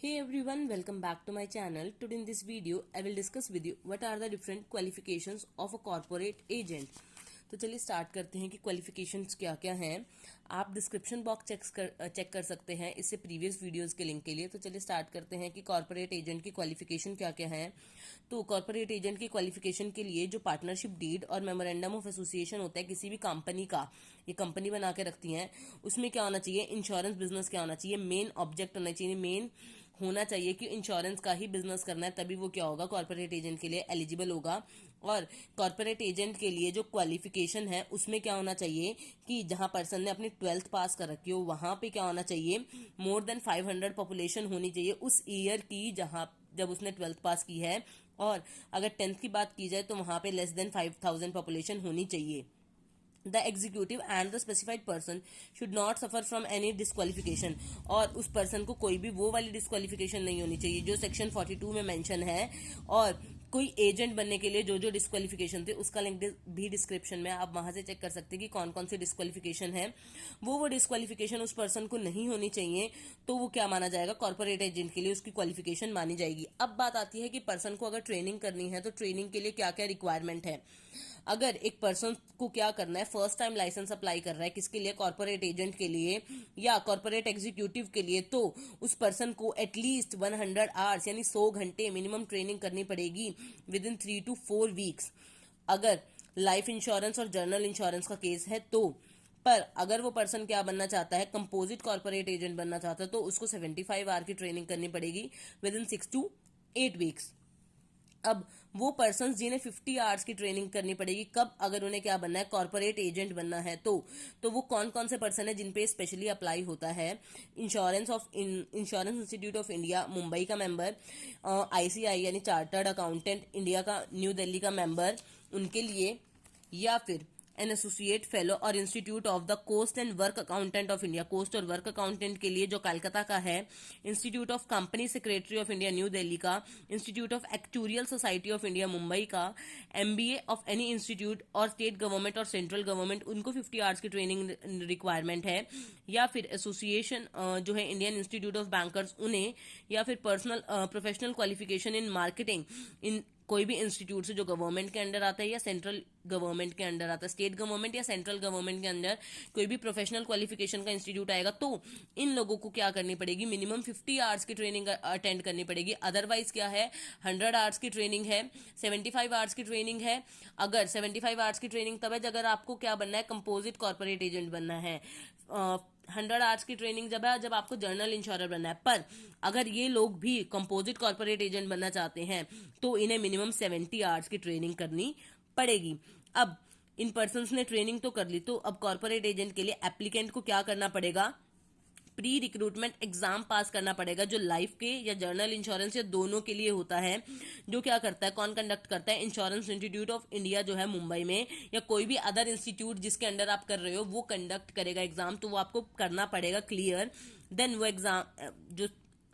Hey everyone, welcome back to my channel. Today in this video, I will discuss with you what are the different qualifications of a corporate agent. तो चलिए start करते हैं कि qualifications क्या क्या हैं। आप डिस्क्रिप्शन बॉक्स चेक कर सकते हैं इससे प्रीवियस वीडियोस के लिंक के लिए। तो चलिए स्टार्ट करते हैं कि कॉर्पोरेट एजेंट की क्वालिफिकेशन क्या क्या है। तो कॉर्पोरेट एजेंट की क्वालिफिकेशन के लिए जो पार्टनरशिप डीड और मेमोरेंडम ऑफ एसोसिएशन होता है किसी भी कंपनी का, ये कंपनी बना के रखती हैं, उसमें क्या होना चाहिए, इंश्योरेंस बिजनेस क्या होना चाहिए, मेन ऑब्जेक्ट होना चाहिए, मेन होना चाहिए कि इंश्योरेंस का ही बिजनेस करना है, तभी वो क्या होगा, कॉर्पोरेट एजेंट के लिए एलिजिबल होगा। और कॉर्पोरेट एजेंट के लिए जो क्वालिफिकेशन है उसमें क्या होना चाहिए कि जहां पर्सन ने अपनी 12th पास कर रखी हो वहां पे क्या होना चाहिए, मोर देन 500 पॉपुलेशन होनी चाहिए उस ईयर की जहां जब उसने 12th पास की है। और अगर 10th की बात की जाए तो वहां पे लेस देन 5000 पॉपुलेशन होनी चाहिए। The executive and the specified person should not suffer from any disqualification। और उस पर्सन को कोई भी वो वाली डिस्क्वालिफिकेशन नहीं होनी चाहिए जो सेक्शन 42 में मेंशन है। और कोई एजेंट बनने के लिए जो जो डिस्क्वालिफिकेशन थे उसका लिंक भी डिस्क्रिप्शन में, आप वहां से चेक कर सकते हैं कि कौन कौन सी डिस्क्वालिफिकेशन है। वो डिस्क्वालिफिकेशन उस पर्सन को नहीं होनी चाहिए तो वो क्या माना जाएगा, कॉर्पोरेट एजेंट के लिए उसकी क्वालिफिकेशन मानी जाएगी। अब बात आती है कि पर्सन को अगर ट्रेनिंग करनी है तो ट्रेनिंग के लिए क्या क्या रिक्वायरमेंट है। अगर एक पर्सन को क्या करना है, फर्स्ट टाइम लाइसेंस अप्लाई कर रहा है किसके लिए, कॉर्पोरेट एजेंट के लिए या कॉर्पोरेट एग्जीक्यूटिव के लिए, तो उस पर्सन को एटलीस्ट 100 आवर्स यानी 100 घंटे मिनिमम ट्रेनिंग करनी पड़ेगी विद इन 3 to 4 वीक्स। अगर लाइफ इंश्योरेंस और जर्नल इंश्योरेंस का केस है तो। पर अगर वो पर्सन क्या बनना चाहता है, कंपोजिट कॉर्पोरेट एजेंट बनना चाहता है, तो उसको 75 आवर की ट्रेनिंग करनी पड़ेगी विद इन 6 to 8 वीक्स। अब वो पर्सन जिन्हें 50 आवर्स की ट्रेनिंग करनी पड़ेगी, कब, अगर उन्हें क्या बनना है, कॉर्पोरेट एजेंट बनना है तो वो कौन कौन से पर्सन है जिन पे स्पेशली अप्लाई होता है। Insurance institute of India Mumbai का मेंबर, आईसीआई यानी चार्टर्ड अकाउंटेंट इंडिया का न्यू दिल्ली का मेंबर, उनके लिए, या फिर एन एसोसिएट फेलो और institute of the cost and work accountant of India, cost और वर्क अकाउंटेंट के लिए जो कलकत्ता का है, institute of company secretary of India new Delhi का, institute of actuarial society of India Mumbai का, एमबीए ऑफ एनी इंस्टीट्यूट और स्टेट गवर्नमेंट और सेंट्रल गवर्नमेंट, उनको 50 आवर्स की ट्रेनिंग रिक्वायरमेंट है। या फिर एसोसिएशन जो है इंडियन इंस्टीट्यूट ऑफ बैंकर्स, उन्हें, या फिर personal professional qualification in marketing in कोई भी इंस्टीट्यूट से जो गवर्नमेंट के अंडर आता है या सेंट्रल गवर्नमेंट के अंडर आता है, स्टेट गवर्नमेंट या सेंट्रल गवर्नमेंट के अंदर कोई भी प्रोफेशनल क्वालिफिकेशन का इंस्टीट्यूट आएगा, तो इन लोगों को क्या करनी पड़ेगी, मिनिमम 50 आवर्स की ट्रेनिंग अटेंड करनी पड़ेगी। अदरवाइज क्या है, 100 आवर्स की ट्रेनिंग है, 75 आवर्स की ट्रेनिंग है। अगर 75 आवर्स की ट्रेनिंग तब है अगर आपको क्या बनना है, कंपोजिट कॉर्पोरेट एजेंट बनना है। 100 आवर्स की ट्रेनिंग जब है जब आपको जर्नल इंश्योरर बनना है। पर अगर ये लोग भी कंपोजिट कॉर्पोरेट एजेंट बनना चाहते हैं तो इन्हें मिनिमम 70 आवर्स की ट्रेनिंग करनी पड़ेगी। अब इन पर्सन्स ने ट्रेनिंग तो कर ली, तो अब कॉर्पोरेट एजेंट के लिए एप्लीकेंट को क्या करना पड़ेगा, प्री रिक्रूटमेंट एग्जाम पास करना पड़ेगा, जो लाइफ के या जर्नल इंश्योरेंस या दोनों के लिए होता है। जो क्या करता है, कौन कंडक्ट करता है, इंश्योरेंस इंस्टीट्यूट ऑफ इंडिया जो है मुंबई में, या कोई भी अदर इंस्टीट्यूट जिसके अंडर आप कर रहे हो वो कंडक्ट करेगा एग्जाम, तो वो आपको करना पड़ेगा क्लियर। देन वो एग्जाम, जो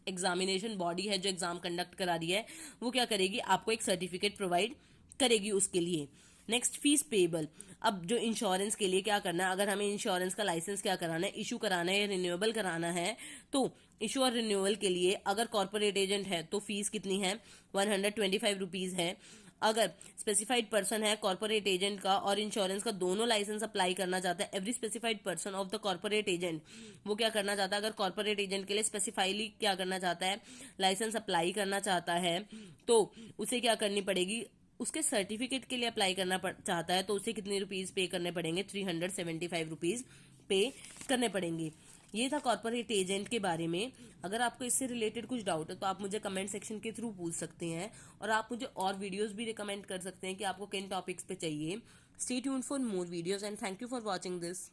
एग्जामिनेशन बॉडी है जो एग्जाम कंडक्ट करा रही है, वो क्या करेगी, आपको एक सर्टिफिकेट प्रोवाइड करेगी उसके लिए। Next, fees payable. अब जो इंश्योरेंस के लिए क्या करना है, अगर हमें इंश्योरेंस का लाइसेंस क्या कराना है, इशू कराना है या रिन्यूएबल कराना है, तो इशू और रिन्यूअल के लिए अगर कॉर्पोरेट एजेंट है तो फीस कितनी है, 125 रुपीज है। अगर स्पेसिफाइड पर्सन है कॉर्पोरेट एजेंट का और इंश्योरेंस का दोनों लाइसेंस अप्लाई करना चाहता है, every specified person of the corporate agent, वो क्या करना चाहता है, अगर कॉर्पोरेट एजेंट के लिए स्पेसिफाइली क्या करना चाहता है, लाइसेंस अप्लाई करना चाहता है, तो उसे क्या करनी पड़ेगी, उसके सर्टिफिकेट के लिए अप्लाई करना चाहता है तो उसे कितने रुपीज पे करने पड़ेंगे, 375 रुपीज पे करने पड़ेंगे। ये था कॉर्पोरेट एजेंट के बारे में। अगर आपको इससे रिलेटेड कुछ डाउट है तो आप मुझे कमेंट सेक्शन के थ्रू पूछ सकते हैं और आप मुझे और वीडियोस भी रिकमेंड कर सकते हैं कि आपको किन टॉपिक्स पे चाहिए। Stay tuned for more videos and thank you for watching this.